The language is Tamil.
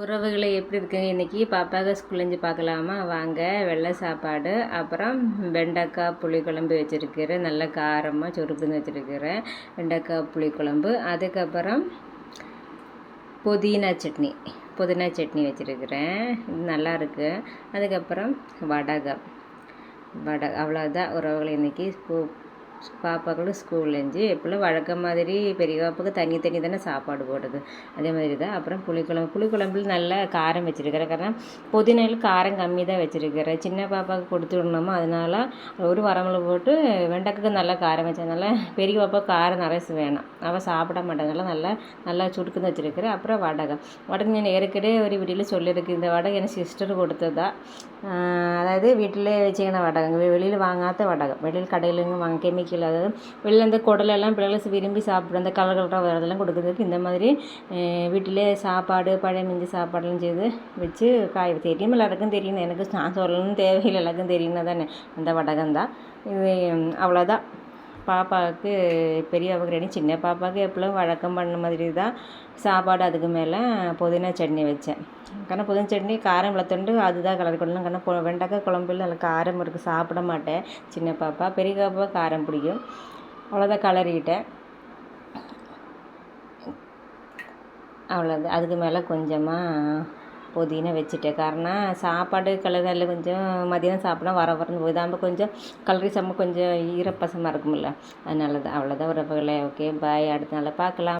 உறவுகளை எப்படி இருக்குங்க? இன்றைக்கி பாப்பாவுக்கு ஸ்கூல்லேருந்து பார்க்கலாமா வாங்க. வெள்ளை சாப்பாடு, அப்புறம் வெண்டைக்காய் புளிக்குழம்பு வச்சுருக்கிறேன். நல்ல காரமாக சுருக்குன்னு வச்சுருக்கிறேன். வெண்டைக்காய் புளிக்குழம்பு, அதுக்கப்புறம் புதினா சட்னி வச்சுருக்கிறேன். இது நல்லாயிருக்கு. அதுக்கப்புறம் வடகம் அவ்வளோதான் உறவுகளை. இன்றைக்கி பாப்பாக்களும் ஸ்கூல்லேருந்து எப்போல்லாம் வழக்கம் மாதிரி பெரிய பாப்பாவுக்கு தனி தானே சாப்பாடு போடுறது, அதே மாதிரி தான். அப்புறம் புளிக்குழம்புல நல்லா காரம் வச்சுருக்கிறேன். காரணம் புதினாயில் காரம் கம்மி தான் வச்சுருக்கிறேன். சின்ன பாப்பாவுக்கு கொடுத்து விடணுமா, அதனால் ஒரு வரமிளகு போட்டு வெண்டைக்காய்க்கு நல்லா காரம் வச்சதுனால பெரிய பாப்பாவுக்கு காரம் நிறைய வேணும், அவள் சாப்பிட மாட்டேனால நல்லா சுடுக்குன்னு வச்சுருக்கிறேன். அப்புறம் வடகம் நான் ஏற்கனவே ஒரு வீட்டில் சொல்லியிருக்கு. இந்த வடகம் எனக்கு சிஸ்டர் கொடுத்ததா, அதாவது வீட்டிலே வச்சுக்கின வடகம், வெளியில் வாங்காத வடகம், வெளியில் கடையிலங்க வாங்க கெமிக்கல், அதாவது வெளியில் இந்த குடலெல்லாம் பிள்ளைகளை விரும்பி சாப்பிட்ற அந்த கலராக வரதெல்லாம் கொடுக்குறதுக்கு இந்த மாதிரி வீட்டிலே சாப்பாடு பழைய மிஞ்சி சாப்பாடெல்லாம் செய்து வச்சு காய் தெரியும். எல்லாருக்கும் தெரியும், எனக்கு நான் சொல்லணும்னு தேவையில்லை, எல்லாருக்கும் தெரியும்னா தானே. அந்த வடகம் தான் இது. அவ்வளோதான். பாப்பாவுக்கு பெரிய பாப்பாவுக்கு ரெடி, சின்ன பாப்பாவுக்கு எப்பவும் வழக்கம் பண்ண மாதிரி தான் சாப்பாடு. அதுக்கு மேலே புதினா சட்னி வச்சேன். காரணம் புதினா சட்னி காரம் விளத்துண்டு அதுதான் கலர் கொள்ளணும். காரணம் வெண்டைக்காய் குழம்புல அதில் காரம் இருக்குது, சாப்பிட மாட்டேன் சின்ன பாப்பா. பெரிய பாப்பா காரம் பிடிக்கும். அவ்வளோதான், கலரிக்கிட்டேன். அவ்வளோதான். அதுக்கு மேலே கொஞ்சமாக புதினா வச்சுட்டேன். காரணம் சாப்பாடு கலரில் கொஞ்சம் மதியானம் சாப்பிட்டா வரன்னு போதாமல் கொஞ்சம் கலரி சாப்பிட கொஞ்சம் ஈரப்பசமாக இருக்குமில்ல, அதனால தான். அவ்வளோதான் உறவுகளே. ஓகே, பாய். அடுத்த நாளில் பார்க்கலாம்.